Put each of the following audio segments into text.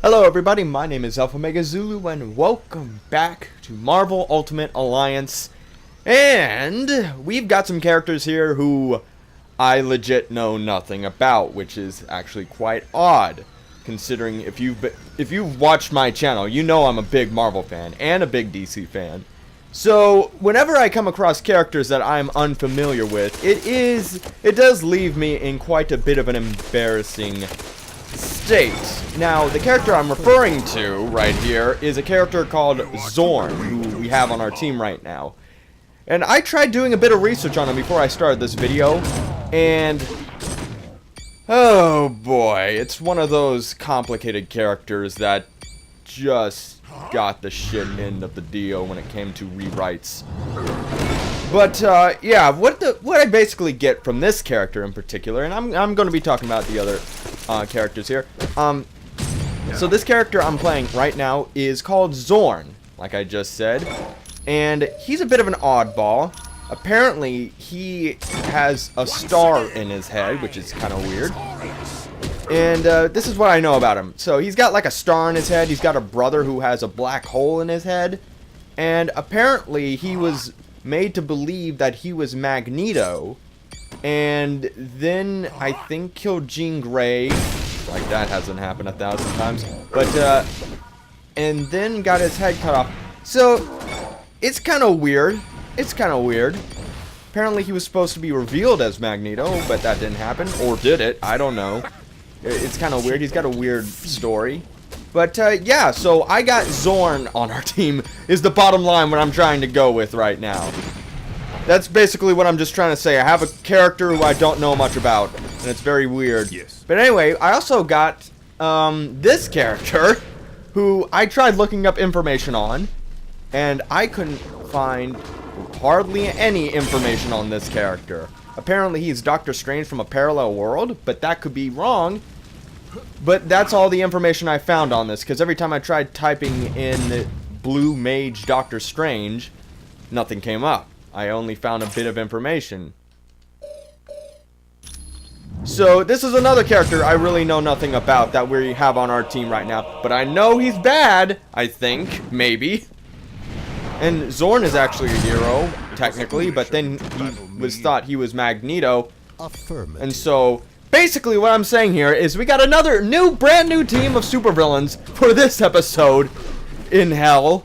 Hello everybody, my name is Alpha Mega Zulu and welcome back to Marvel Ultimate Alliance. And we've got some characters here who I legit know nothing about, which is actually quite odd. Considering if you've watched my channel, you know I'm a big Marvel fan and a big DC fan. So whenever I come across characters that I'm unfamiliar with, it does leave me in quite a bit of an embarrassing state. Now, the character I'm referring to right here is a character called Zorn, who we have on our team right now. And I tried doing a bit of research on him before I started this video, and oh boy, it's one of those complicated characters that just got the shit end of the deal when it came to rewrites. But yeah, what I basically get from this character in particular, and I'm going to be talking about the other characters here. So this character I'm playing right now is called Zorn, like I just said, and he's a bit of an oddball. Apparently, he has a star in his head, which is kind of weird. And this is what I know about him. So he's got like a star in his head. He's got a brother who has a black hole in his head, and apparently he was made to believe that he was Magneto, and then I think killed Jean Grey. Like, that hasn't happened 1,000 times. But and then got his head cut off. So it's kind of weird. Apparently he was supposed to be revealed as Magneto, but that didn't happen. Or did it? I don't know. It's kind of weird. He's got a weird story. But yeah, so I got Zorn on our team is the bottom line what I'm trying to go with right now. That's basically what I'm just trying to say. I have a character who I don't know much about, and it's very weird. Yes. But anyway, I also got this character who I tried looking up information on, and I couldn't find hardly any information on this character. Apparently he's Dr.Strange from a parallel world, but that could be wrong. But that's all the information I found on this, because every time I tried typing in Blue Mage Dr. Strange, nothing came up. I only found a bit of information. So this is another character I really know nothing about that we have on our team right now. But I know he's bad, I think, maybe. And Zorn is actually a hero, technically, but then he was thought he was Magneto. And so basically what I'm saying here is we got another brand new team of supervillains for this episode in hell.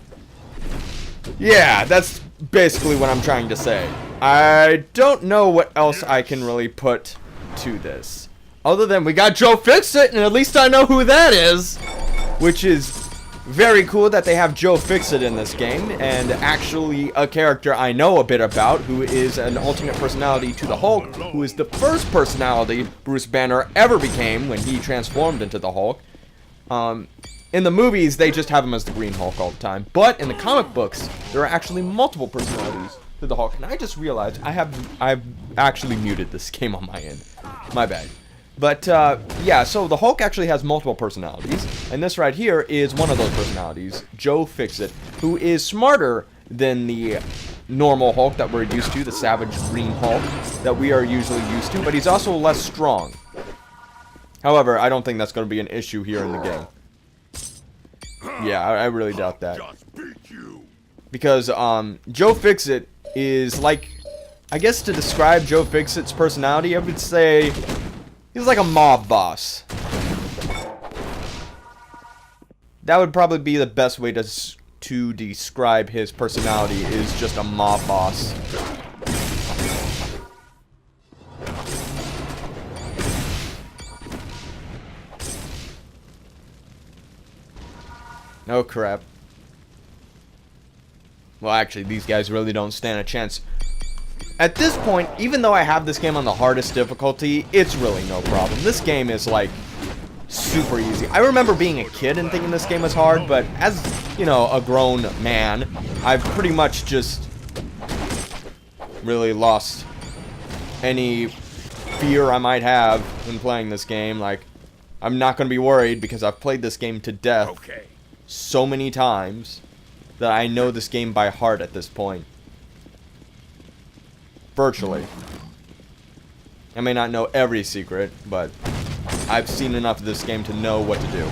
Yeah, that's basically what I'm trying to say. I don't know what else I can really put to this. Other than we got Joe Fixit, and at least I know who that is. Which is very cool that they have Joe Fixit in this game, and actually a character I know a bit about, who is an alternate personality to the Hulk, who is the first personality Bruce Banner ever became when he transformed into the Hulk. In the movies, they just have him as the Green Hulk all the time, but in the comic books, there are actually multiple personalities to the Hulk, and I just realized I've actually muted this game on my end. My bad. But, yeah, so the Hulk actually has multiple personalities, and this right here is one of those personalities, Joe Fixit, who is smarter than the normal Hulk that we're used to, the Savage Green Hulk that we are usually used to, but he's also less strong. However, I don't think that's going to be an issue here in the game. Yeah, I really doubt that. Because, Joe Fixit is like, I guess to describe Joe Fixit's personality, I would say he's like a mob boss. That would probably be the best way to describe his personality, is just a mob boss. Oh crap. Well, actually, these guys really don't stand a chance. At this point, even though I have this game on the hardest difficulty, it's really no problem. This game is, like, super easy. I remember being a kid and thinking this game was hard, but as, you know, a grown man, I've pretty much just really lost any fear I might have when playing this game. Like, I'm not going to be worried because I've played this game to death so many times that I know this game by heart at this point. Virtually. I may not know every secret, but I've seen enough of this game to know what to do.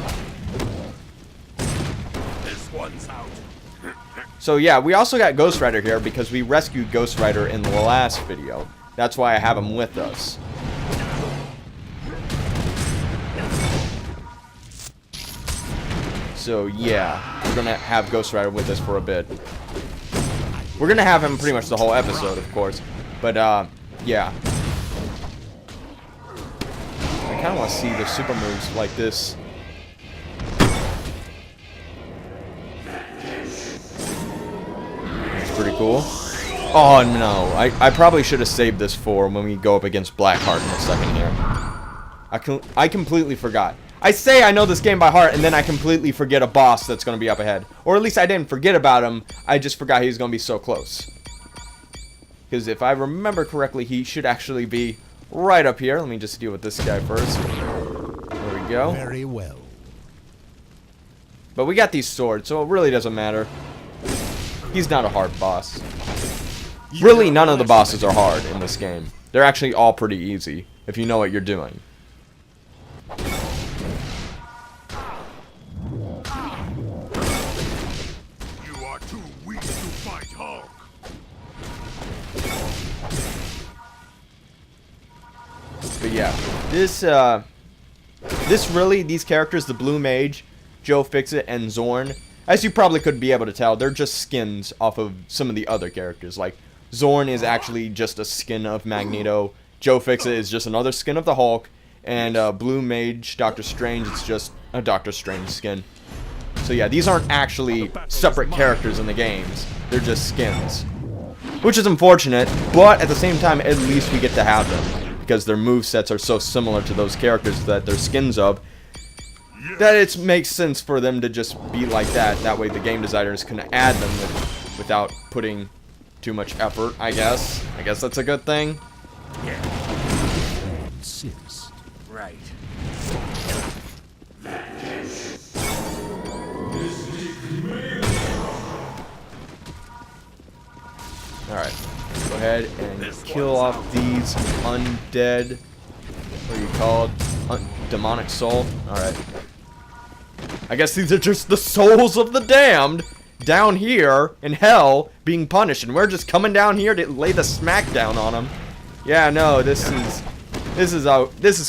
one's out. So yeah, we also got Ghost Rider here because we rescued Ghost Rider in the last video. That's why I have him with us. So yeah, we're gonna have Ghost Rider with us for a bit. We're gonna have him pretty much the whole episode, of course. But yeah. I kinda wanna see the super moves like this. Pretty cool. Oh no, I probably should have saved this for when we go up against Blackheart in a second here. I completely forgot. I say I know this game by heart and then I completely forget a boss that's going to be up ahead. Or at least I didn't forget about him, I just forgot he was going to be so close. Because if I remember correctly, he should actually be right up here. Let me just deal with this guy first. There we go. Very well. But we got these swords, so it really doesn't matter. He's not a hard boss. Really, none of the bosses are hard in this game. They're actually all pretty easy, if you know what you're doing. You are too weak to fight Hulk. But yeah, these characters, the Blue Mage, Joe Fixit, and Zorn, as you probably could be able to tell, they're just skins off of some of the other characters. Like, Zorn is actually just a skin of Magneto, Joe Fixit is just another skin of the Hulk, and Blue Mage, Dr.Strange, is just a Dr. Strange skin. So yeah, these aren't actually separate characters in the games, they're just skins. Which is unfortunate, but at the same time, at least we get to have them, because their movesets are so similar to those characters that they're skins of, that it makes sense for them to just be like that. That way the game designers can add them without putting too much effort, I guess. I guess that's a good thing. Yeah. Insist. Right. Alright. Go ahead and kill off these undead. What are you called? Demonic soul? Alright. I guess these are just the souls of the damned down here in hell being punished, and we're just coming down here to lay the smackdown on them. Yeah, no, this is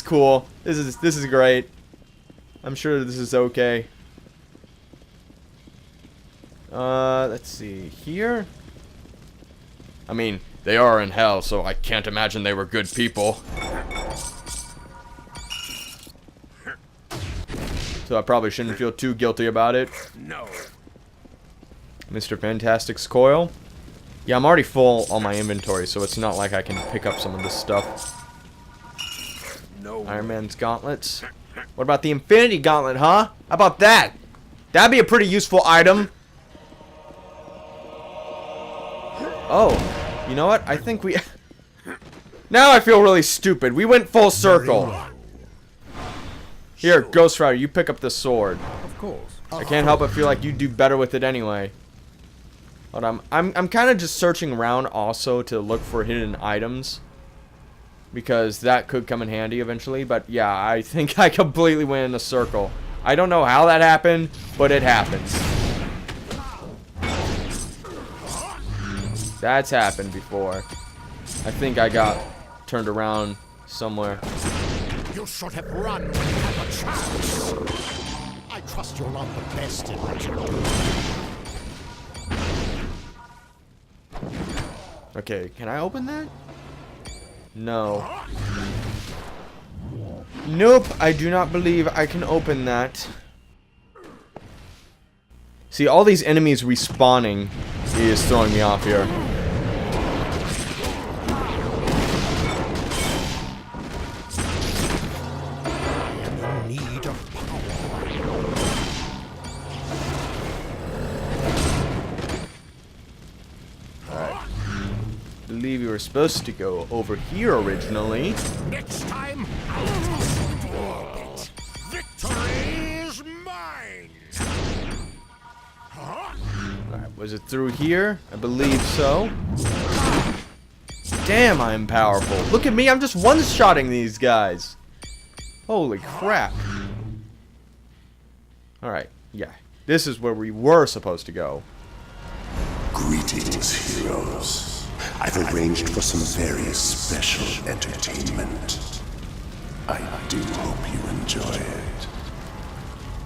cool. This is great. I'm sure this is okay. Let's see here. I mean, they are in hell, so I can't imagine they were good people. So I probably shouldn't feel too guilty about it. No. Mr. Fantastic's coil. Yeah, I'm already full on my inventory, so it's not like I can pick up some of this stuff. No. Iron Man's gauntlets. What about the Infinity Gauntlet, huh? How about that? That'd be a pretty useful item. Oh, you know what? I think we... Now I feel really stupid. We went full circle. Here, Ghost Rider, you pick up the sword. Of course. I can't help but feel like you do better with it anyway. But I'm kind of just searching around also to look for hidden items, because that could come in handy eventually. But yeah, I think I completely went in a circle. I don't know how that happened, but it happens. That's happened before. I think I got turned around somewhere. You should have run when you had a chance. I trust you'll learn the best in what you do. Okay, can I open that? No. Nope, I do not believe I can open that. See, all these enemies respawning is throwing me off here. Need of power. Alright. I believe you were supposed to go over here originally. Next time, I'll toss you into orbit. Victory is mine. Alright, was it through here? I believe so. Damn, I'm powerful. Look at me, I'm just one-shotting these guys. Holy crap. Alright, yeah. This is where we were supposed to go. Greetings, heroes. I've arranged for some very special entertainment. I do hope you enjoy it.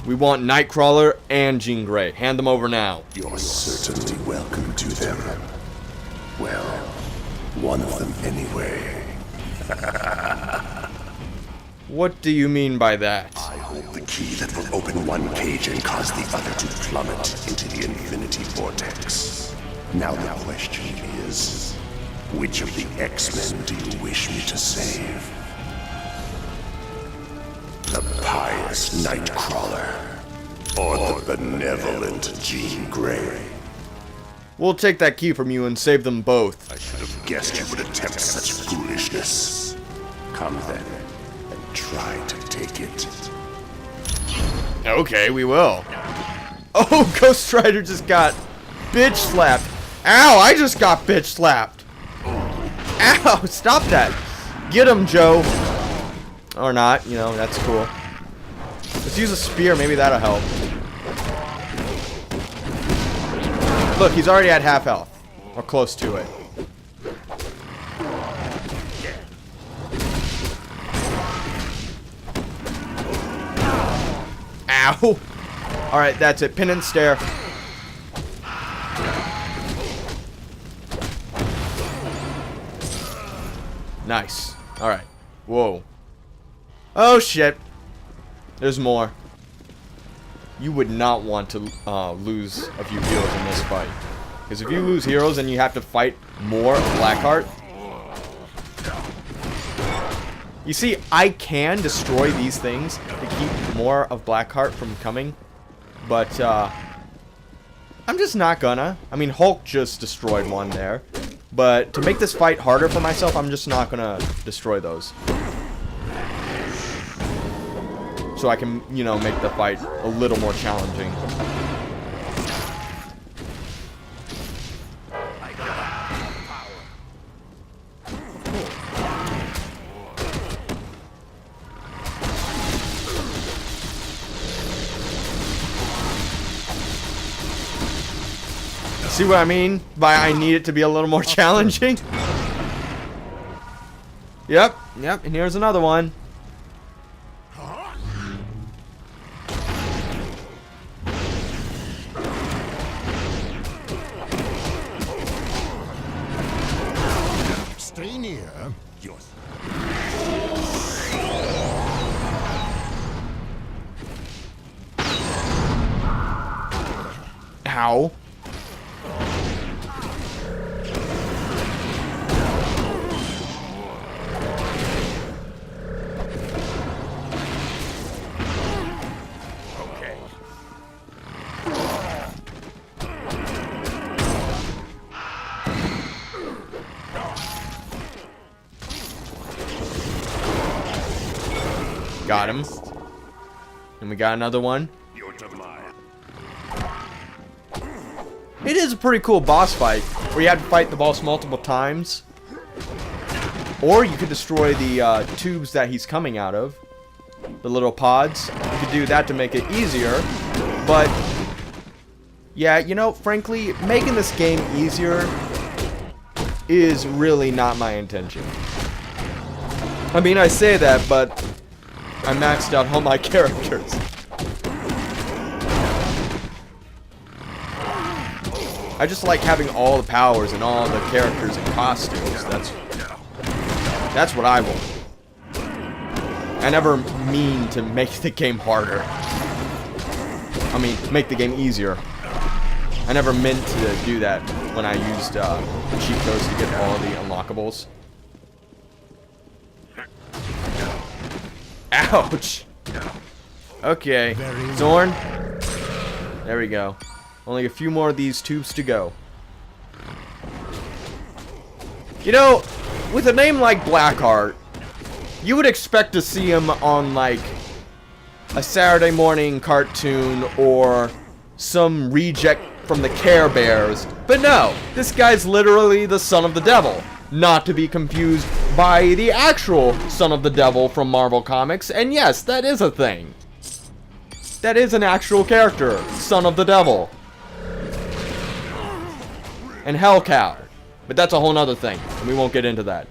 We want Nightcrawler and Jean Grey. Hand them over now. You're certainly welcome to them. Well, one of them anyway. What do you mean by that? I hold the key that will open one cage and cause the other to plummet into the infinity vortex. Now the question is, which of the X-Men do you wish me to save? The pious Nightcrawler, or the benevolent Jean Grey? We'll take that key from you and save them both. I should have guessed you would attempt such foolishness. Come then, and try to take it. Okay, we will. Oh, Ghost Rider just got bitch slapped. Ow, I just got bitch slapped. Ow, stop that. Get him, Joe. Or not, you know, that's cool. Let's use a spear, maybe that'll help. Look, he's already at half health. Or close to it. Ow! Alright, that's it. Pin and stare. Nice. Alright. Whoa. Oh shit. There's more. You would not want to lose a few heroes in this fight. Because if you lose heroes and you have to fight more of Blackheart. You see, I can destroy these things to keep more of Blackheart from coming. But, I'm just not gonna. I mean, Hulk just destroyed one there. But to make this fight harder for myself, I'm just not gonna destroy those. So I can, you know, make the fight a little more challenging. See what I mean by I need it to be a little more challenging? Yep, and here's another one. Stay near. Yours. Ow. Okay. Got him. And we got another one. You're to mine. It is a pretty cool boss fight where you have to fight the boss multiple times. Or you could destroy the tubes that he's coming out of. The little pods. You could do that to make it easier. But, yeah, you know, frankly, making this game easier is really not my intention. I mean, I say that, but I maxed out all my characters. I just like having all the powers and all the characters and costumes. That's what I want. I never mean to make the game harder. I mean, make the game easier. I never meant to do that when I used cheat codes to get all the unlockables. Ouch! Okay, Zorn. There we go. Only a few more of these tubes to go. You know, with a name like Blackheart, you would expect to see him on, like, a Saturday morning cartoon or some reject from the Care Bears. But no, this guy's literally the son of the devil. Not to be confused by the actual son of the devil from Marvel Comics. And yes, that is a thing. That is an actual character. Son of the Devil. And Hell Cow. But that's a whole nother thing. And we won't get into that.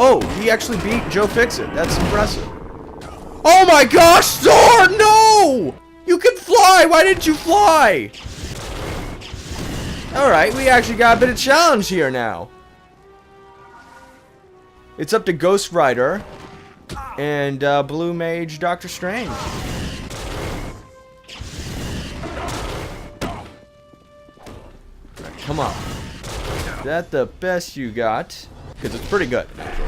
Oh, he actually beat Joe Fixit. That's impressive. Oh my gosh, Thor, no! You can fly! Why didn't you fly? Alright, we actually got a bit of challenge here now. It's up to Ghost Rider and Blue Mage Dr. Strange. Right, come on. Is that the best you got? Because it's pretty good, actually.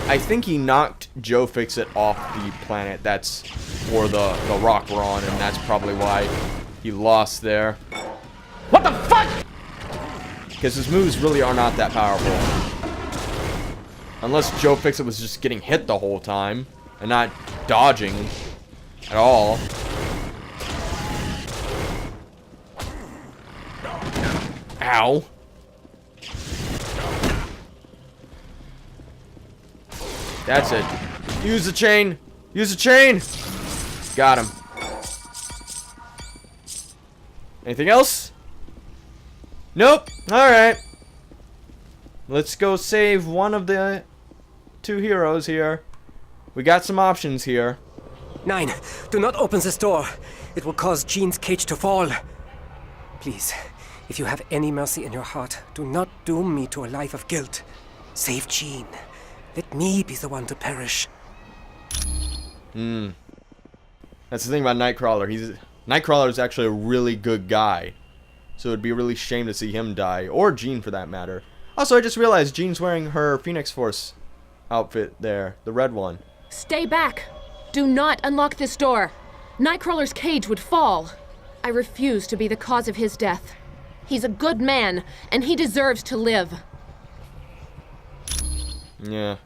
I think he knocked Joe Fixit off the planet that's for the rock we're on, and that's probably why he lost there. What the fuck? Because his moves really are not that powerful. Unless Joe Fixit was just getting hit the whole time and not dodging at all. Ow. That's it. Use the chain. Use the chain. Got him. Anything else? Nope. Alright. Let's go save one of the two heroes here. We got some options here. 9. Do not open this door. It will cause Jean's cage to fall. Please, if you have any mercy in your heart, do not doom me to a life of guilt. Save Jean. Let me be the one to perish. That's the thing about Nightcrawler. Nightcrawler is actually a really good guy. So it'd be a really shame to see him die. Or Jean, for that matter. Also, I just realized Jean's wearing her Phoenix Force outfit there. The red one. Stay back. Do not unlock this door. Nightcrawler's cage would fall. I refuse to be the cause of his death. He's a good man, and he deserves to live. Yeah.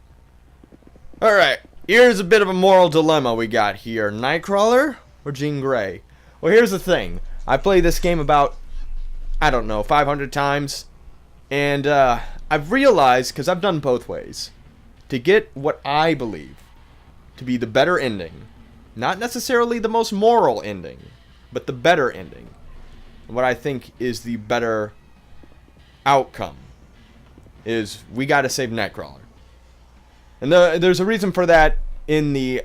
Alright. Here's a bit of a moral dilemma we got here. Nightcrawler or Jean Grey? Well, here's the thing. I played this game about, I don't know, 500 times. And I've realized, because I've done both ways, to get what I believe to be the better ending, not necessarily the most moral ending, but the better ending, what I think is the better outcome, is we gotta save Nightcrawler. And there's a reason for that in the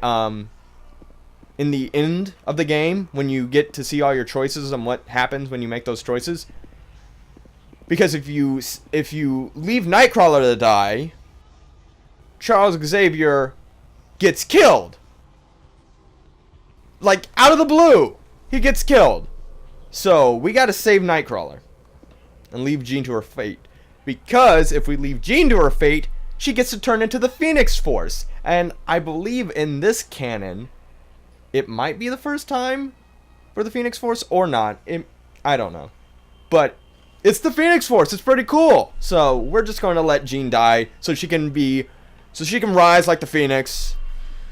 end of the game, when you get to see all your choices and what happens when you make those choices. Because if you leave Nightcrawler to die, Charles Xavier gets killed. Like, out of the blue, he gets killed. So, we gotta save Nightcrawler and leave Jean to her fate. Because if we leave Jean to her fate, she gets to turn into the Phoenix Force. And I believe in this canon, it might be the first time for the Phoenix Force or not. I don't know. But it's the Phoenix Force. It's pretty cool. So we're just going to let Jean die so she can rise like the Phoenix.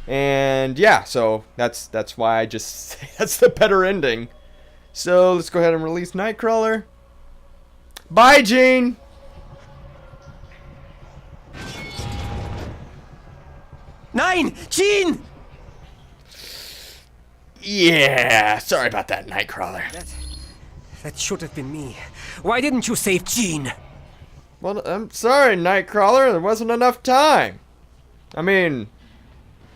And yeah, so that's why I just say that's the better ending. So let's go ahead and release Nightcrawler. Bye, Jean. Nine! Jean! Yeah, sorry about that, Nightcrawler. That should have been me. Why didn't you save Jean? Well, I'm sorry, Nightcrawler. There wasn't enough time. I mean,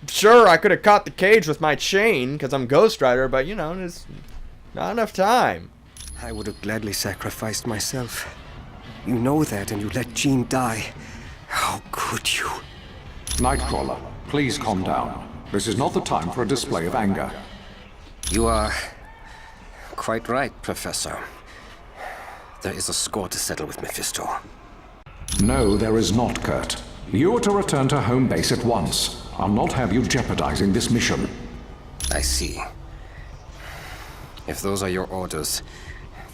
sure, I could have caught the cage with my chain because I'm Ghost Rider, but, you know, there's not enough time. I would have gladly sacrificed myself. You know that, and you let Jean die. How could you? Nightcrawler, please calm down. This is not the time for a display of anger. You are quite right, Professor. There is a score to settle with Mephisto. No, there is not, Kurt. You are to return to home base at once. I'll not have you jeopardizing this mission. I see. If those are your orders,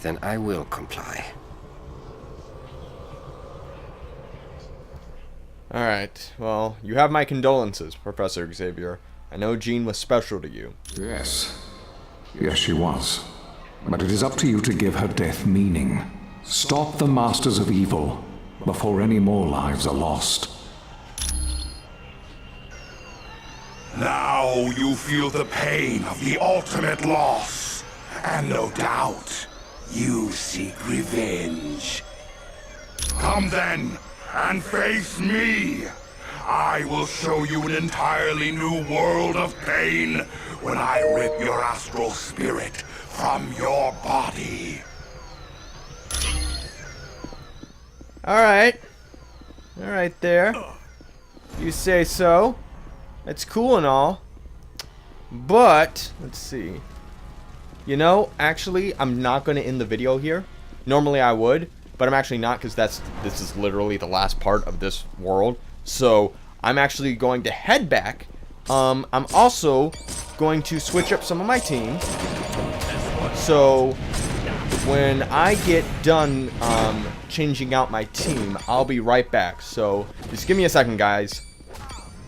then I will comply. Alright, well, you have my condolences, Professor Xavier. I know Jean was special to you. Yes. Yes, she was. but it is up to you to give her death meaning. Stop the Masters of Evil before any more lives are lost. Now you feel the pain of the ultimate loss. And no doubt, you seek revenge. Come then, and face me. I will show you an entirely new world of pain when I rip your astral spirit from your body. Alright. Alright there. You say so. That's cool and all. But, let's see. You know, actually, I'm not going to end the video here. Normally I would, but I'm actually not, because this is literally the last part of this world. So, I'm actually going to head back. I'm also going to switch up some of my team. So, when I get done changing out my team, I'll be right back. So, just give me a second, guys.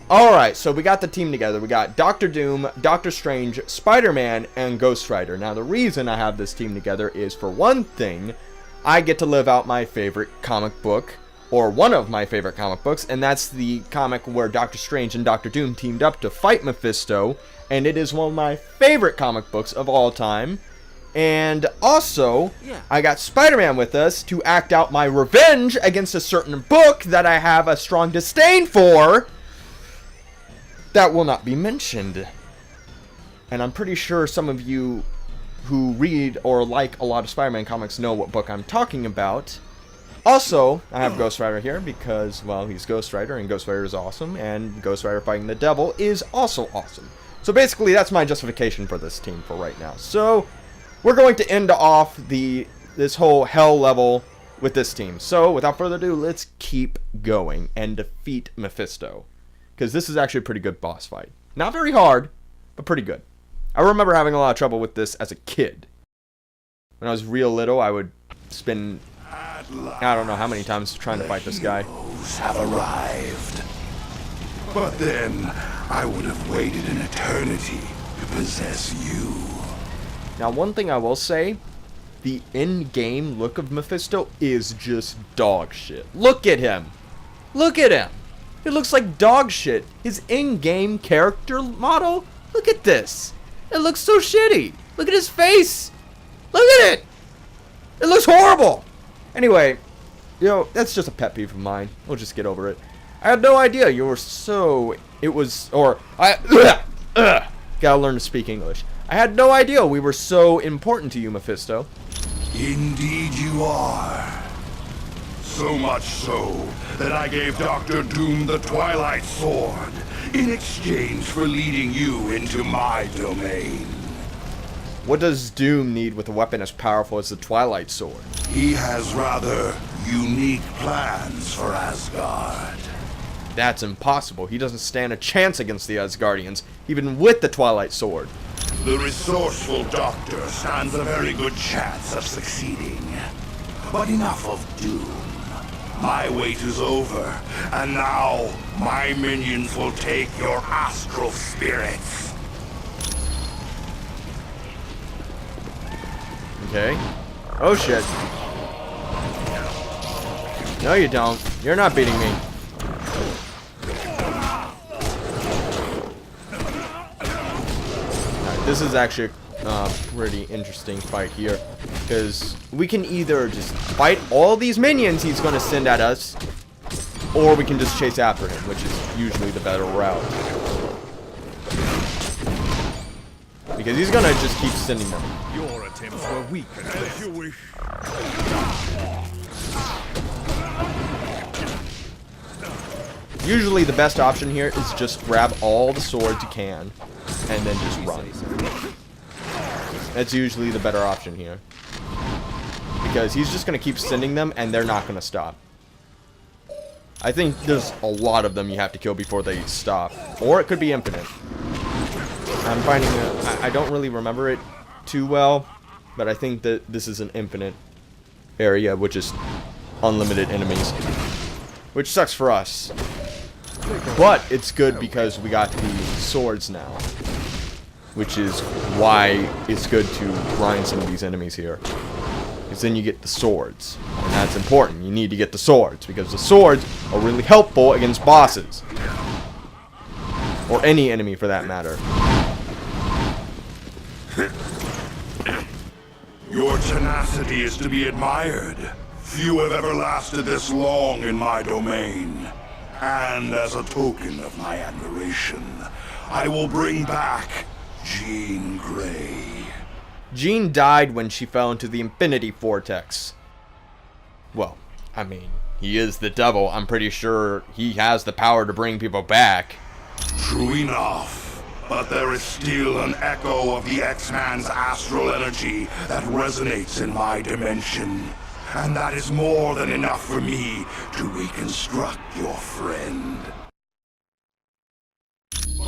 Alright, so we got the team together. We got Dr. Doom, Dr. Strange, Spider-Man, and Ghost Rider. Now, the reason I have this team together is, for one thing, I get to live out my favorite comic book, or one of my favorite comic books, and that's the comic where Dr. Strange and Dr. Doom teamed up to fight Mephisto, and it is one of my favorite comic books of all time. And also, I got Spider-Man with us to act out my revenge against a certain book that I have a strong disdain for. That will not be mentioned. And I'm pretty sure some of you who read or like a lot of Spider-Man comics know what book I'm talking about. Also, I have Ghost Rider here because, well, he's Ghost Rider, and Ghost Rider is awesome, and Ghost Rider fighting the devil is also awesome. So basically, that's my justification for this team for right now. So, we're going to end off this whole hell level with this team. So, without further ado, let's keep going and defeat Mephisto. Because this is actually a pretty good boss fight. Not very hard, but pretty good. I remember having a lot of trouble with this as a kid. When I was real little, I would spend, I don't know how many times trying to fight this guy. Heroes have arrived. But then, I would have waited an eternity to possess you. Now, one thing I will say, the in-game look of Mephisto is just dog shit. Look at him. Look at him. It looks like dog shit. His in-game character model? Look at this. It looks so shitty. Look at his face. Look at it. It looks horrible. Anyway, you know, that's just a pet peeve of mine. We'll just get over it. I had no idea you were so... Gotta learn to speak English. I had no idea we were so important to you, Mephisto. Indeed you are. So much so that I gave Dr. Doom the Twilight Sword in exchange for leading you into my domain. What does Doom need with a weapon as powerful as the Twilight Sword? He has rather unique plans for Asgard. That's impossible. He doesn't stand a chance against the Asgardians, even with the Twilight Sword. The resourceful Doctor stands a very good chance of succeeding. But enough of Doom. My wait is over, and now my minions will take your astral spirits. Okay. Oh shit. No you don't. You're not beating me. Alright, this is actually a pretty interesting fight here. Because we can either just fight all these minions he's going to send at us, or we can just chase after him, which is usually the better route. Because he's going to just keep sending them. Your attempts were weak at best. As you wish. Usually the best option here is just grab all the swords you can, and then just run. That's usually the better option here. Because he's just going to keep sending them, and they're not going to stop. I think there's a lot of them you have to kill before they stop. Or it could be infinite. I'm finding I don't really remember it too well, but I think that this is an infinite area, which is unlimited enemies. Which sucks for us. But it's good because we got the swords now. which is why it's good to grind some of these enemies here. Because then you get the swords. And that's important. You need to get the swords, because the swords are really helpful against bosses. Or any enemy for that matter. Your tenacity is to be admired. Few have ever lasted this long in my domain. And as a token of my admiration, I will bring back Jean Grey. Jean died when she fell into the Infinity Vortex. Well, I mean, he is the devil. I'm pretty sure he has the power to bring people back. True enough. But there is still an echo of the X-Man's astral energy that resonates in my dimension. And that is more than enough for me to reconstruct your friend.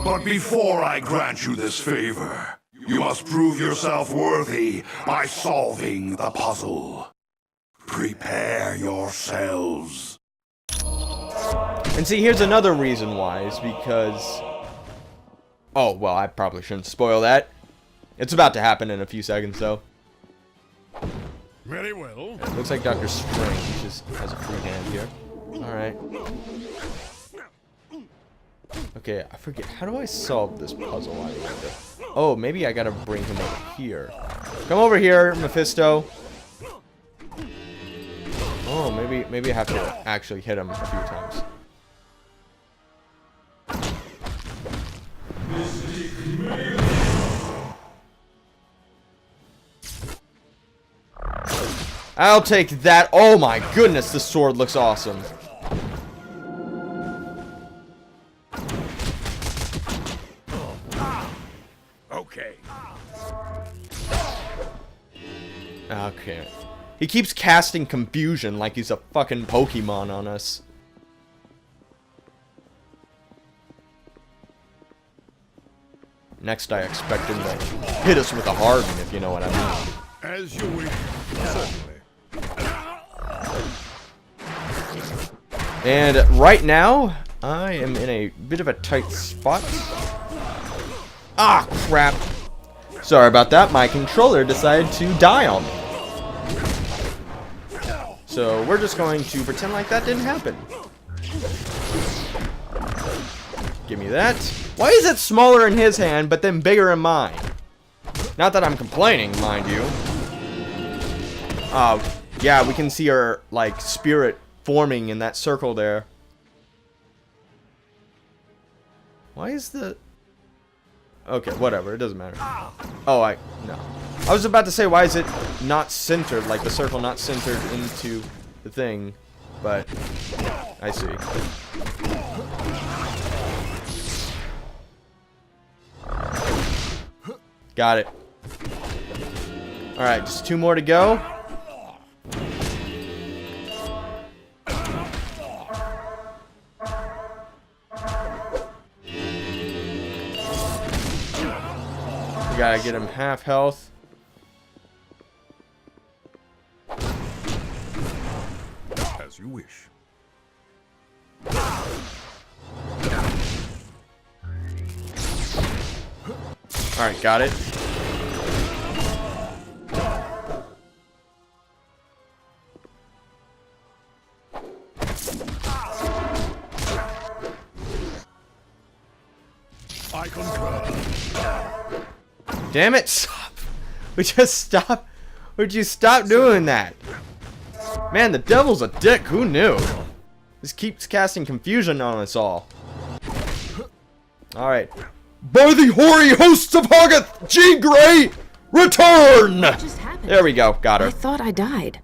But before I grant you this favor, you must prove yourself worthy by solving the puzzle. Prepare yourselves. And see, here's another reason why, is because... Oh, well, I probably shouldn't spoil that. It's about to happen in a few seconds, though. Very well. Looks like Dr. Strange just has a free hand here. Alright. Okay, I forget. How do I solve this puzzle? I wonder. Oh, maybe I gotta bring him over here. Come over here, Mephisto. Oh, maybe I have to actually hit him a few times. I'll take that. Oh my goodness, this sword looks awesome. Okay. Okay. He keeps casting confusion like he's a fucking Pokemon on us. Next, I expect him to hit us with a Harden, if you know what I mean. As you wish. Certainly. And right now, I am in a bit of a tight spot. Ah, crap. Sorry about that. My controller decided to die on me. So we're just going to pretend like that didn't happen. Give me that. Why is it smaller in his hand, but then bigger in mine? Not that I'm complaining, mind you. Yeah, we can see her, like, spirit forming in that circle there. Why is the... Okay, whatever, it doesn't matter. Oh, no. I was about to say, why is it not centered, like the circle not centered into the thing, but I see. Got it. Alright, just 2 more to go. We gotta get him half health. As you wish. Alright, got it. I concur. Damn it, stop. We just stop. Would you stop doing that? Man, the devil's a dick. Who knew? This keeps casting confusion on us all. Alright. By the hoary hosts of Hoggoth, Jean Grey, return! What just happened? There we go. Got her. I thought I died.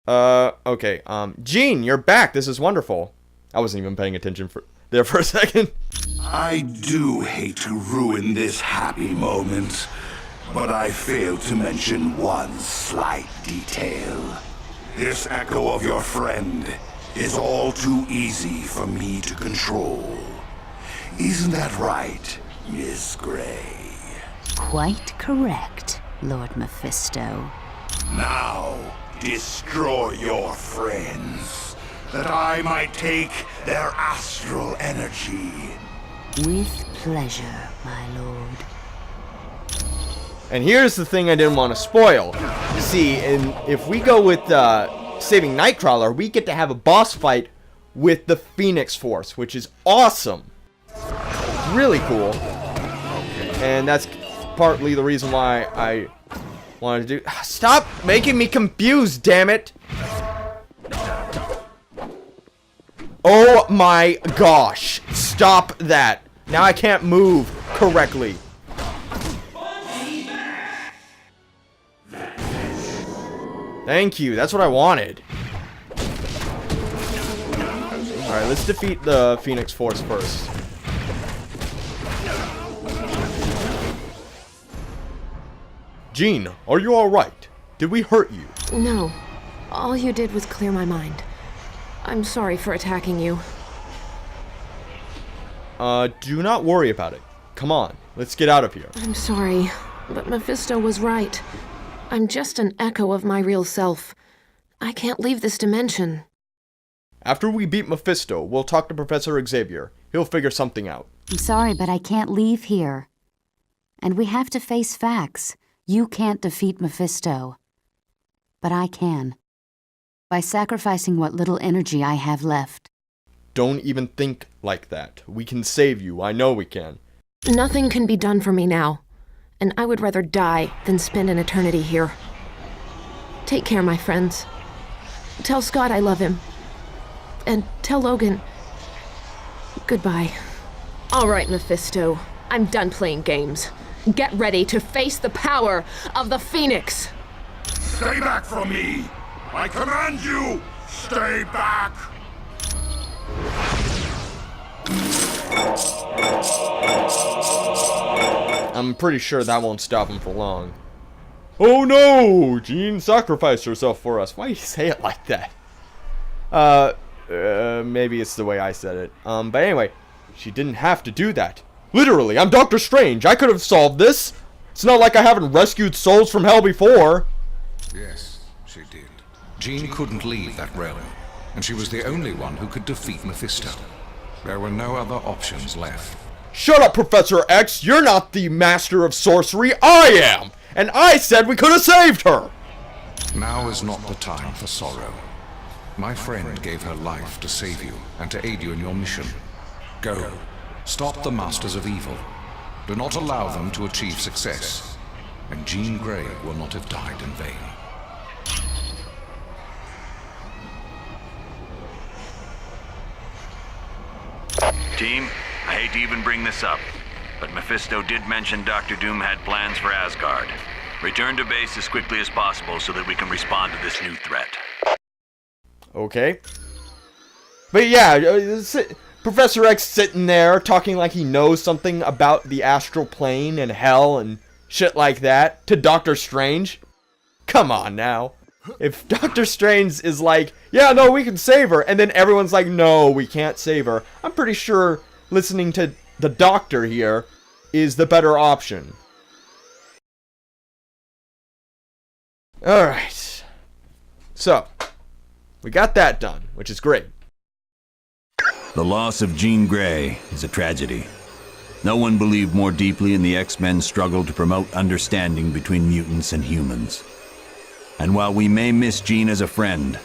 Okay. Jean, you're back. This is wonderful. I wasn't even paying attention there for a second. I do hate to ruin this happy moment, but I failed to mention one slight detail. This echo of your friend is all too easy for me to control. Isn't that right, Miss Grey? Quite correct, Lord Mephisto. Now, destroy your friends, that I might take their astral energy. With pleasure, my lord. And here's the thing I didn't want to spoil. See, if we go with saving Nightcrawler, we get to have a boss fight with the Phoenix Force, which is awesome. Really cool. And that's partly the reason why I wanted to do... Stop making me confused, damn it! Oh my gosh. Stop that. Now I can't move correctly. Thank you. That's what I wanted. Alright, let's defeat the Phoenix Force first. Jean, are you alright? Did we hurt you? No. All you did was clear my mind. I'm sorry for attacking you. Do not worry about it. Come on, let's get out of here. I'm sorry, but Mephisto was right. I'm just an echo of my real self. I can't leave this dimension. After we beat Mephisto, we'll talk to Professor Xavier. He'll figure something out. I'm sorry, but I can't leave here. And we have to face facts. You can't defeat Mephisto. But I can. By sacrificing what little energy I have left. Don't even think like that. We can save you. I know we can. Nothing can be done for me now. And I would rather die than spend an eternity here. Take care, my friends. Tell Scott I love him. And tell Logan... goodbye. All right, Mephisto. I'm done playing games. Get ready to face the power of the Phoenix! Stay back from me! I command you! Stay back! I'm pretty sure that won't stop him for long. Oh no! Jean sacrificed herself for us. Why do you say it like that? Maybe it's the way I said it. But anyway, she didn't have to do that. Literally, I'm Dr. Strange. I could have solved this. It's not like I haven't rescued souls from hell before. Yes, she did. Jean couldn't leave that realm, and she was the only one who could defeat Mephisto. There were no other options left. Shut up, Professor X! You're not the master of sorcery, I am! And I said we could have saved her! Now is not the time for sorrow. My friend gave her life to save you and to aid you in your mission. Go. Stop the Masters of Evil. Do not allow them to achieve success. And Jean Grey will not have died in vain. Team, I hate to even bring this up, but Mephisto did mention Dr. Doom had plans for Asgard. Return to base as quickly as possible so that we can respond to this new threat. Okay. But yeah, Professor X sitting there talking like he knows something about the astral plane and hell and shit like that to Dr. Strange. Come on now. If Dr. Strange is like, yeah, no, we can save her, and then everyone's like, no, we can't save her, I'm pretty sure listening to the Doctor here is the better option. Alright. So, we got that done, which is great. The loss of Jean Grey is a tragedy. No one believed more deeply in the X-Men's struggle to promote understanding between mutants and humans. And while we may miss Jean as a friend,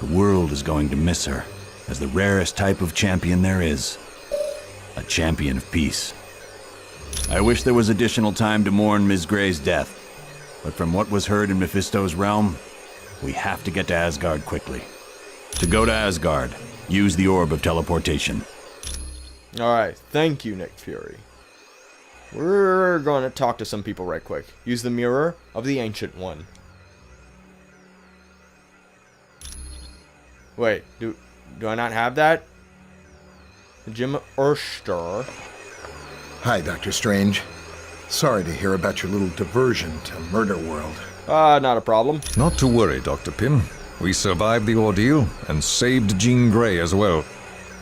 the world is going to miss her as the rarest type of champion there is. A champion of peace. I wish there was additional time to mourn Ms. Grey's death, but from what was heard in Mephisto's realm, we have to get to Asgard quickly. To go to Asgard, use the Orb of Teleportation. Alright, thank you, Nick Fury. We're going to talk to some people right quick. Use the Mirror of the Ancient One. Wait, do I not have that? Jim Erster. Hi, Dr. Strange. Sorry to hear about your little diversion to Murder World. Not a problem. Not to worry, Dr. Pym. We survived the ordeal and saved Jean Grey as well.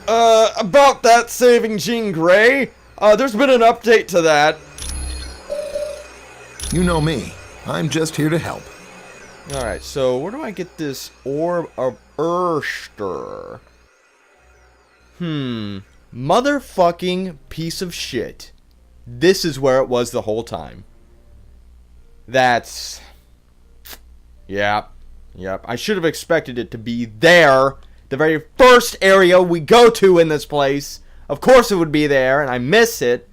About that saving Jean Grey, there's been an update to that. You know me. I'm just here to help. Alright, so where do I get this Orb of Erster? Motherfucking piece of shit. This is where it was the whole time. That's... Yep. I should have expected it to be there. The very first area we go to in this place. Of course it would be there, and I miss it.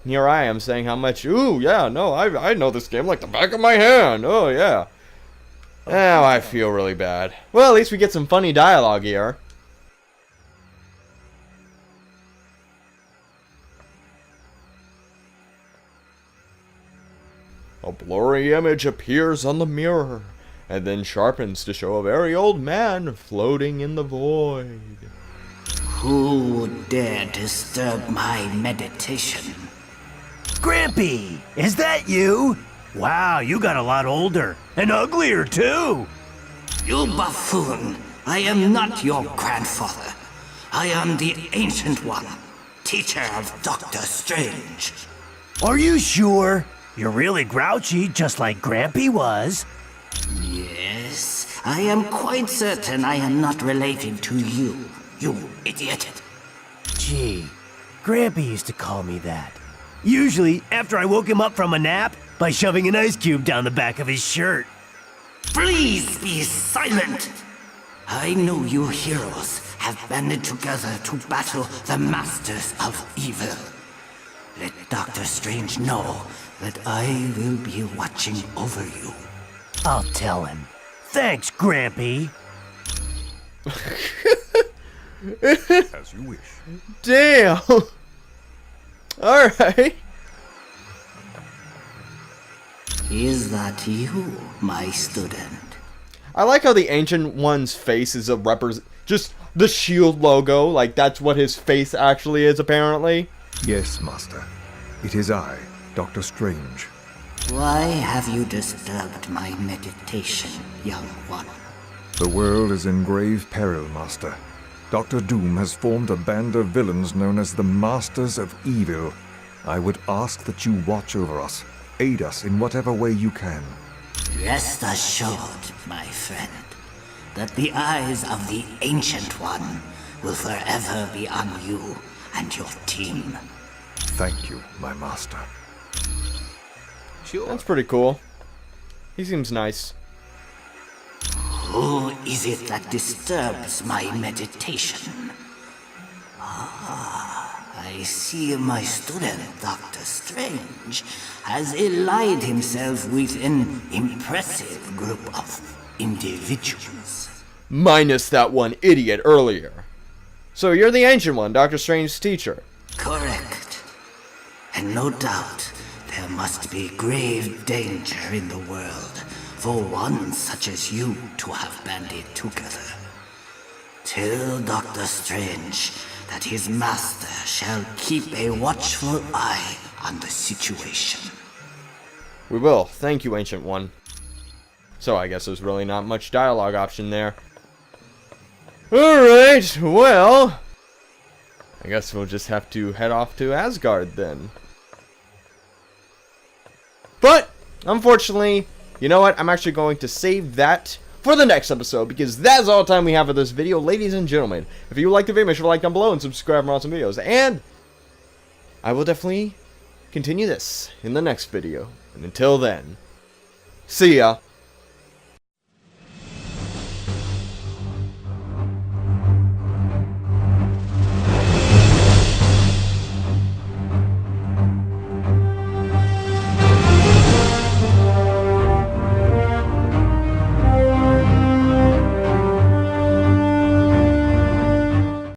Here I am saying how much... Ooh, yeah, no, I know this game like the back of my hand. Oh, yeah. Now I feel really bad. Well, at least we get some funny dialogue here. A blurry image appears on the mirror, and then sharpens to show a very old man floating in the void. Who would dare disturb my meditation? Grampy, is that you? Wow, you got a lot older, and uglier too. You buffoon! I am not your grandfather. I am the Ancient One, teacher of Dr. Strange. Are you sure? You're really grouchy, just like Grampy was. Yes, I am quite certain I am not related to you, you idiot. Gee, Grampy used to call me that. Usually after I woke him up from a nap by shoving an ice cube down the back of his shirt. Please be silent! I know you heroes have banded together to battle the Masters of Evil. Let Dr. Strange know that I will be watching over you. I'll tell him. Thanks, Grampy. As you wish. Damn. Alright. Is that you, my student? I like how the Ancient One's face is a just the shield logo. Like, that's what his face actually is, apparently. Yes, Master. It is I, Dr. Strange. Why have you disturbed my meditation, young one? The world is in grave peril, Master. Dr. Doom has formed a band of villains known as the Masters of Evil. I would ask that you watch over us, aid us in whatever way you can. Rest assured, my friend, that the eyes of the Ancient One will forever be on you and your team. Thank you, my master. Sure. That's pretty cool. He seems nice. Who is it that disturbs my meditation? I see my student, Dr. Strange, has allied himself with an impressive group of individuals. Minus that one idiot earlier. So you're the Ancient One, Dr. Strange's teacher. Correct. And no doubt, there must be grave danger in the world for one such as you to have banded together. Tell Dr. Strange that his master shall keep a watchful eye on the situation. We will. Thank you, Ancient One. So I guess there's really not much dialogue option there. Alright, well, I guess we'll just have to head off to Asgard then. But, unfortunately, you know what? I'm actually going to save that for the next episode, because that's all the time we have for this video, ladies and gentlemen. If you liked the video, make sure to like down below and subscribe for more awesome videos. And I will definitely continue this in the next video. And until then, see ya.